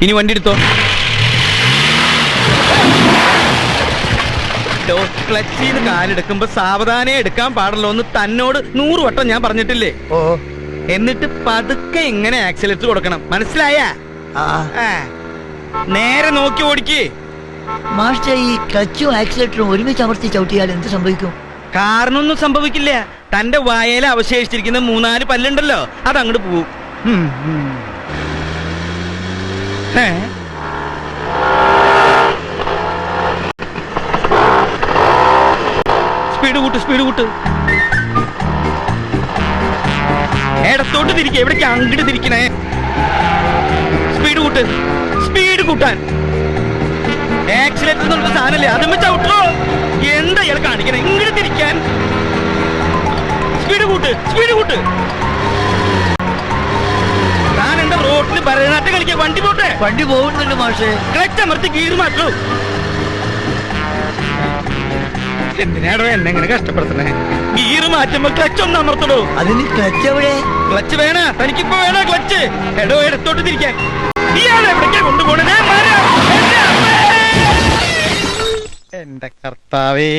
ഇനി വണ്ടി എടുത്തോ. ക്ലച്ചിന്ന് കാലെടുക്കുമ്പോ സാവധാനം എടുക്കാൻ പാടുള്ളൂ എന്ന് തന്നോട് 100 വട്ടം ഞാൻ പറഞ്ഞിട്ടില്ലേ? ഓ, എന്നിട്ട് പതുക്കെ ഇങ്ങനെ ആക്സിലേറ്റർ കൊടുക്കണം, മനസ്സിലായ? നേരെ നോക്കി ഓടിക്കേ. മാസ്റ്റർ, ഈ ക്ലച്ചും ആക്സിലേറ്ററും ഒരുമിച്ച് അമർത്തി ചവിട്ടിയാൽ എന്ത് സംഭവിക്കും? കാരണമൊന്നും സംഭവിക്കില്ല. തന്റെ വായയിൽ അവശേഷിച്ചിരിക്കുന്ന 3-4 പല്ലുണ്ടല്ലോ, അതങ്ങോട്ട് പോവും. സ്പീഡ് കൂട്ട്. ഇടത്തോട്ട് തിരിക്കുക, എവിടേക്ക് അങ്ങോട്ട് തിരിക്കണേ. സ്പീഡ് കൂട്ടാൻ. ആക്സിലേറ്റർ എന്നുള്ള സാധനല്ലേ, അതും ചവിട്ടോ. എന്താ ഇയാൾ കാണിക്കണേ? ഇങ്ങോട്ട് തിരിക്കാൻ. സ്പീഡ് കൂട്ട്. താൻ എന്താ റോഡിൽ ഭരതനാട്യം കളിക്കാൻ? വണ്ടി പോട്ടെ. വണ്ടി പോകുന്നുണ്ട് മാഷേ. ക്ലച്ച് അമർത്തി ഗീർ മാറ്റൂ. എന്തിനാടോ എന്നെ എങ്ങനെ കഷ്ടപ്പെടുത്തണേ? ഗീർ മാറ്റുമ്പോ ക്ലച്ച് ഒന്ന് അമർത്തടോ. അതിന് ക്ലച്ച് എവിടെ? ക്ലച്ച് വേണ? തനിക്കിപ്പോ വേണ ക്ലച്ച്? എടോ, എടുത്തോട്ട് തിരിക്കാൻ. ഇയാൾ എവിടേക്കാ കൊണ്ടുപോണേ? എന്റെ കർത്താവേ.